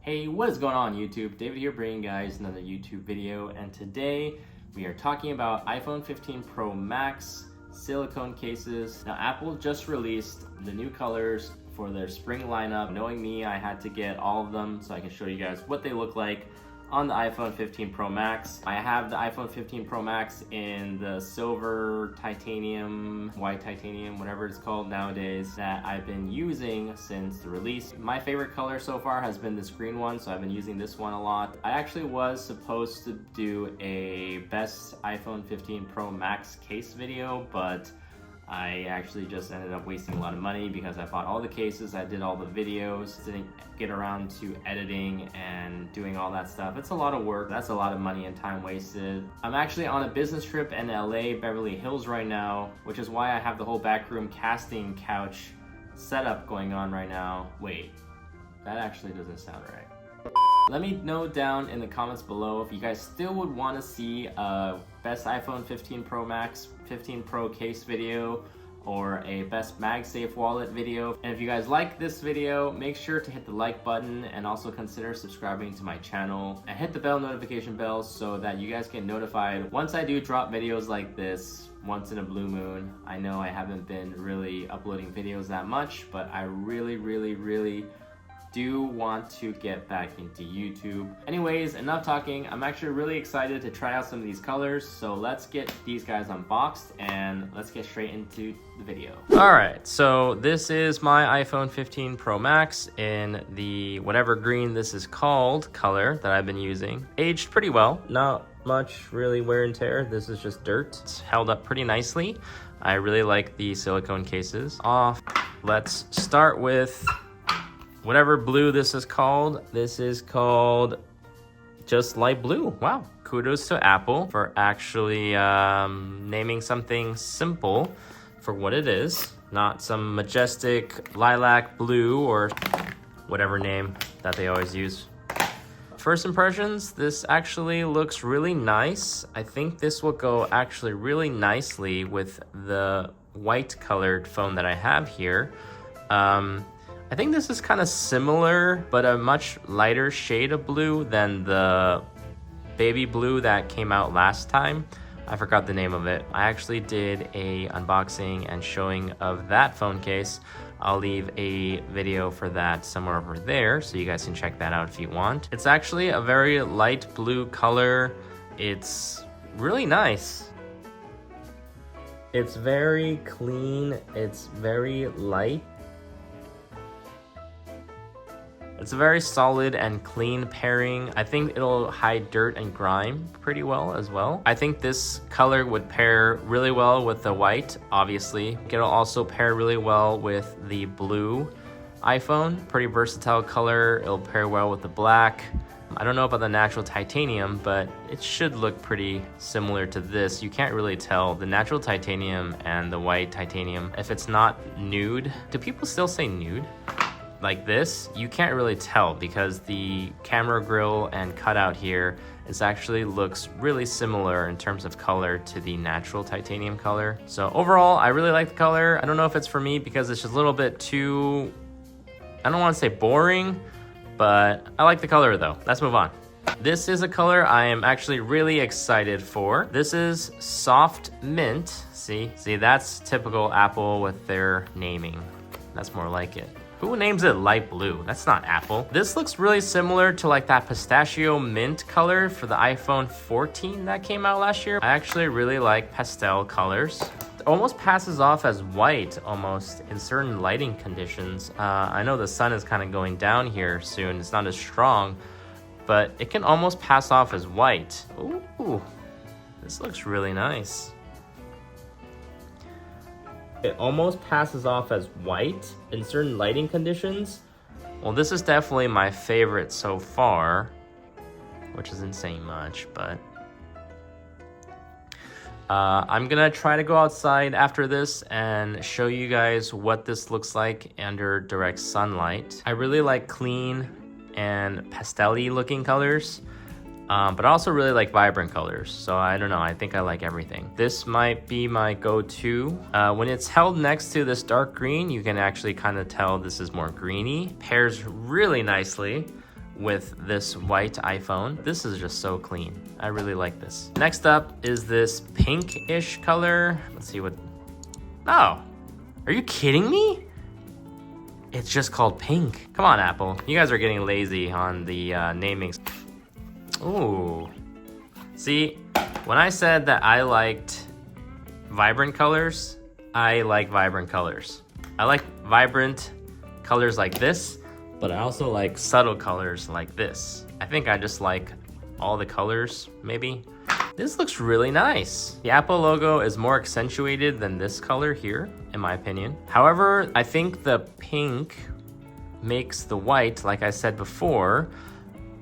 Hey, what is going on YouTube? David here bringing you guys another YouTube video, and today we are talking about iPhone 15 Pro Max silicone cases. Now Apple just released the new colors for their spring lineup. Knowing me, I had to get all of them so I can show you guys what they look like on the iPhone 15 Pro Max. I have the iPhone 15 Pro Max in the silver titanium, white titanium, whatever it's called nowadays, that I've been using since the release. My favorite color so far has been this green one, so I've been using this one a lot. I actually was supposed to do a best iPhone 15 Pro Max case video, but I actually just ended up wasting a lot of money because I bought all the cases, I did all the videos, didn't get around to editing and doing all that stuff. It's a lot of work, that's a lot of money and time wasted. I'm actually on a business trip in LA, Beverly Hills right now, which is why I have the whole backroom casting couch setup going on right now. Wait, that actually doesn't sound right. Let me know down in the comments below if you guys still would want to see a best iPhone 15 Pro Max 15 Pro case video or a best MagSafe wallet video. And if you guys like this video, make sure to hit the like button and also consider subscribing to my channel and hit the notification bell so that you guys get notified once I do drop videos like this once in a blue moon. I know I haven't been really uploading videos that much, but I really do want to get back into YouTube. Anyways, enough talking. I'm actually really excited to try out some of these colors, so let's get these guys unboxed and let's get straight into the video. All right, so this is my iPhone 15 Pro Max in the whatever green this is called color that I've been using. Aged pretty well, not much really wear and tear. This is just dirt. It's held up pretty nicely. I really like the silicone cases. Let's start with whatever blue this is called. This is called just light blue. Wow. Kudos to Apple for actually naming something simple for what it is. Not some majestic lilac blue or whatever name that they always use. First impressions, this actually looks really nice. I think this will go actually really nicely with the white colored phone that I have here. I think this is kind of similar, but a much lighter shade of blue than the baby blue that came out last time. I forgot the name of it. I actually did a unboxing and showing of that phone case. I'll leave a video for that somewhere over there, so you guys can check that out if you want. It's actually a very light blue color. It's really nice. It's very clean. It's very light. It's a very solid and clean pairing. I think it'll hide dirt and grime pretty well as well. I think this color would pair really well with the white, obviously. It'll also pair really well with the blue iPhone. Pretty versatile color. It'll pair well with the black. I don't know about the natural titanium, but it should look pretty similar to this. You can't really tell the natural titanium and the white titanium. If it's not nude, do people still say nude? Like this, you can't really tell because the camera grill and cutout here actually looks really similar in terms of color to the natural titanium color. So overall, I really like the color. I don't know if it's for me because it's just a little bit too, I don't want to say boring, but I like the color though. Let's move on. This is a color I am actually really excited for. This is soft mint. See, that's typical Apple with their naming. That's more like it. Who names it light blue? That's not Apple. This looks really similar to like that pistachio mint color for the iPhone 14 that came out last year. I actually really like pastel colors. It almost passes off as white almost in certain lighting conditions. I know the sun is kind of going down here soon. It's not as strong, but it can almost pass off as white. Ooh, this looks really nice. It almost passes off as white in certain lighting conditions. Well, this is definitely my favorite so far, which isn't saying much, but I'm gonna try to go outside after this and show you guys what this looks like under direct sunlight. I really like clean and pastel-y looking colors. But I also really like vibrant colors, so I don't know, I think I like everything. This might be my go-to. When it's held next to this dark green, you can actually kind of tell this is more greeny. Pairs really nicely with this white iPhone. This is just so clean. I really like this. Next up is this pink-ish color. Let's see what, oh, are you kidding me? It's just called pink. Come on, Apple. You guys are getting lazy on the namings. Ooh. See, when I said that I liked vibrant colors, I like vibrant colors. I like vibrant colors like this, but I also like subtle colors like this. I think I just like all the colors, maybe. This looks really nice. The Apple logo is more accentuated than this color here, in my opinion. However, I think the pink makes the white, like I said before,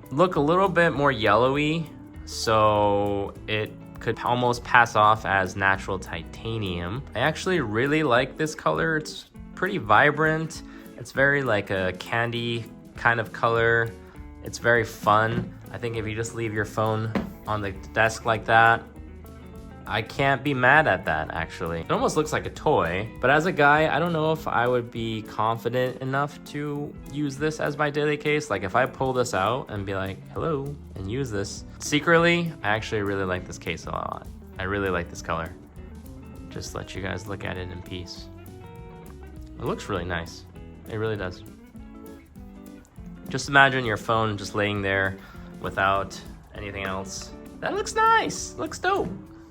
look a little bit more yellowy, so it could almost pass off as natural titanium. I actually really like this color. It's pretty vibrant. It's very like a candy kind of color. It's very fun. I think if you just leave your phone on the desk like that, I can't be mad at that, actually. It almost looks like a toy, but as a guy, I don't know if I would be confident enough to use this as my daily case. Like if I pull this out and be like, hello, and use this. Secretly, I actually really like this case a lot. I really like this color. Just let you guys look at it in peace. It looks really nice. It really does. Just imagine your phone just laying there without anything else. That looks nice. Looks dope.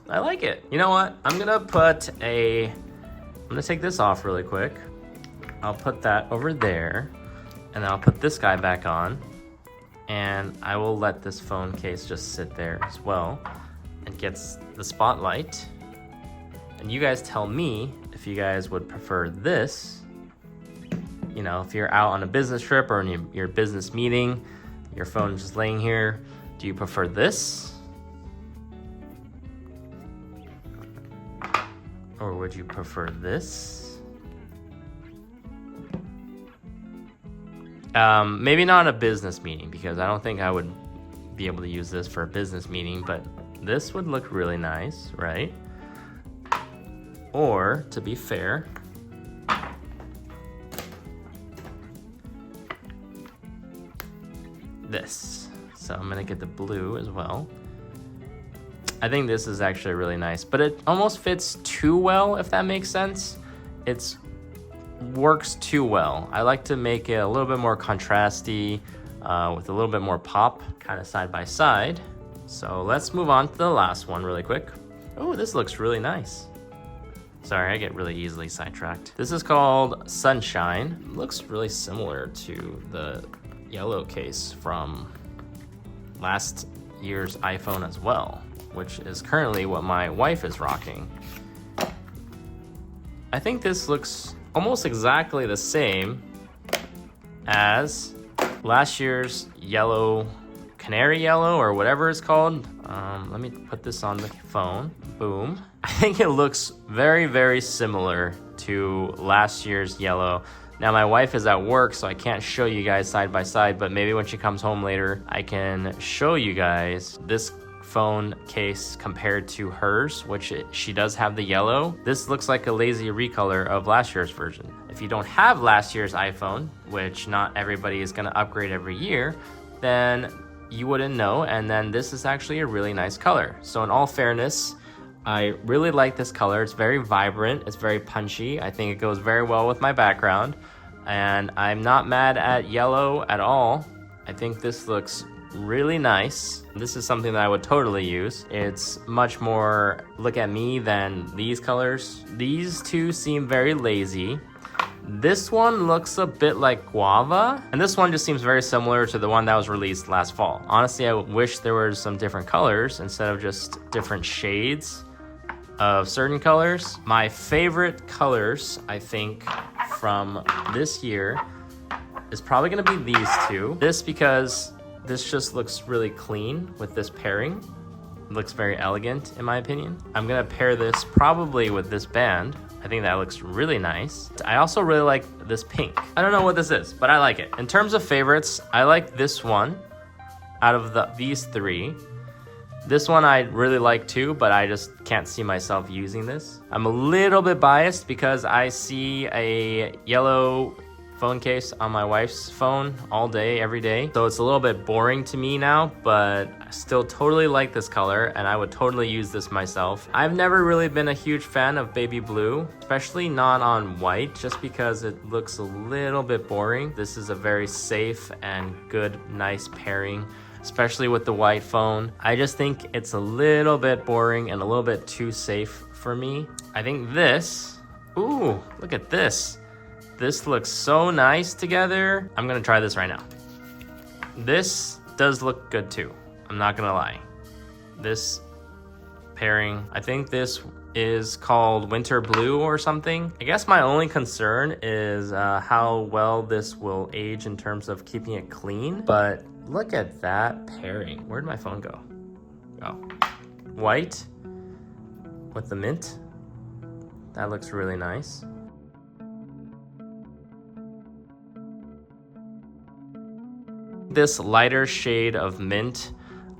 I like it. You know what? I'm gonna take this off really quick. I'll put that over there, and then I'll put this guy back on, and I will let this phone case just sit there as well and gets the spotlight. And you guys tell me if you guys would prefer this. You know, if you're out on a business trip or in your business meeting, your phone's just laying here, do you prefer this? Or would you prefer this? Maybe not a business meeting, because I don't think I would be able to use this for a business meeting, but this would look really nice, right? Or, to be fair, this. So I'm gonna get the blue as well. I think this is actually really nice, but it almost fits too well, if that makes sense. It works too well. I like to make it a little bit more contrasty, with a little bit more pop, kind of side by side. So let's move on to the last one really quick. Oh, this looks really nice. Sorry, I get really easily sidetracked. This is called Sunshine. It looks really similar to the yellow case from last year's iPhone as well, which is currently what my wife is rocking. I think this looks almost exactly the same as last year's yellow, canary yellow, or whatever it's called. Let me put this on the phone. Boom. I think it looks very, very similar to last year's yellow. Now my wife is at work, so I can't show you guys side by side, but maybe when she comes home later, I can show you guys this phone case compared to hers, which she does have the yellow. This looks like a lazy recolor of last year's version. If you don't have last year's iPhone, which not everybody is gonna upgrade every year, then you wouldn't know, and then this is actually a really nice color. So in all fairness, I really like this color. It's very vibrant, it's very punchy. I think it goes very well with my background, and I'm not mad at yellow at all. I think this looks really nice. This is something that I would totally use. It's much more look at me than these colors. These two seem very lazy. This one looks a bit like guava, and this one just seems very similar to the one that was released last fall. Honestly, I wish there were some different colors instead of just different shades of certain colors. My favorite colors, I think, from this year is probably gonna be these two. This because this just looks really clean with this pairing. It looks very elegant in my opinion. I'm gonna pair this probably with this band. I think that looks really nice. I also really like this pink. I don't know what this is, but I like it. In terms of favorites, I like this one out of these three. This one I really like too, but I just can't see myself using this. I'm a little bit biased because I see a yellow phone case on my wife's phone all day, every day. So it's a little bit boring to me now, but I still totally like this color and I would totally use this myself. I've never really been a huge fan of baby blue, especially not on white, just because it looks a little bit boring. This is a very safe and good, nice pairing, especially with the white phone. I just think it's a little bit boring and a little bit too safe for me. I think this, ooh, look at this. This looks so nice together. I'm gonna try this right now. This does look good too. I'm not gonna lie. This pairing, I think this is called Winter Blue or something. I guess my only concern is how well this will age in terms of keeping it clean. But look at that pairing. Where'd my phone go? Oh, white with the mint. That looks really nice. This lighter shade of mint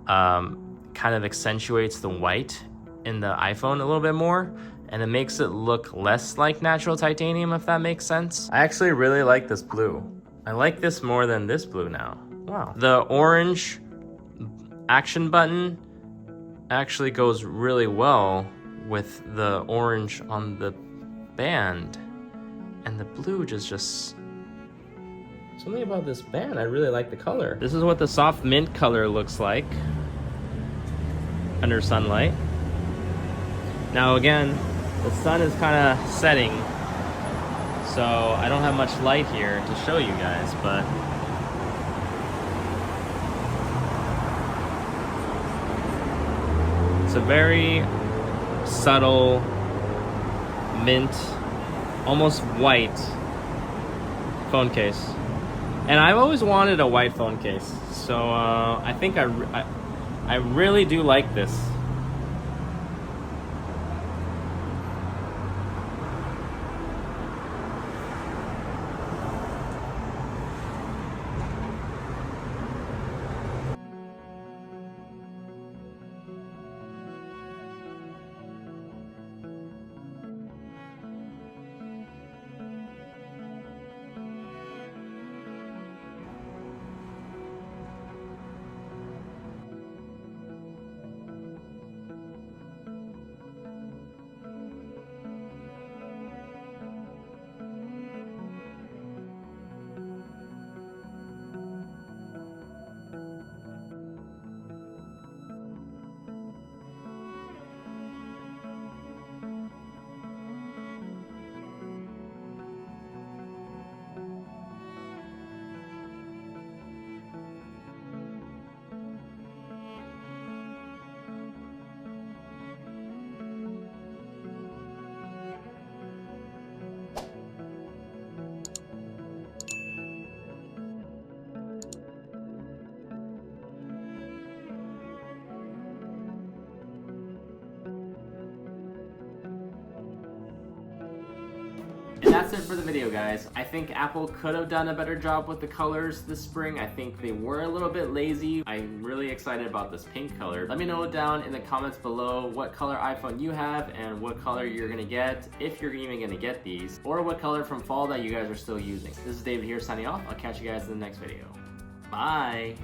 kind of accentuates the white in the iPhone a little bit more, and it makes it look less like natural titanium, if that makes sense. I actually really like this blue. I like this more than this blue now. Wow. The orange action button actually goes really well with the orange on the band, and the blue just something about this band. I really like the color. This is what the soft mint color looks like under sunlight. Now again, the sun is kind of setting, so I don't have much light here to show you guys, but it's a very subtle mint, almost white phone case. And I've always wanted a white phone case, so I think I really do like this. And that's it for the video, guys. I think Apple could have done a better job with the colors this spring. I think they were a little bit lazy. I'm really excited about this pink color. Let me know down in the comments below what color iPhone you have and what color you're gonna get, if you're even gonna get these, or what color from fall that you guys are still using. This is David here signing off. I'll catch you guys in the next video. Bye!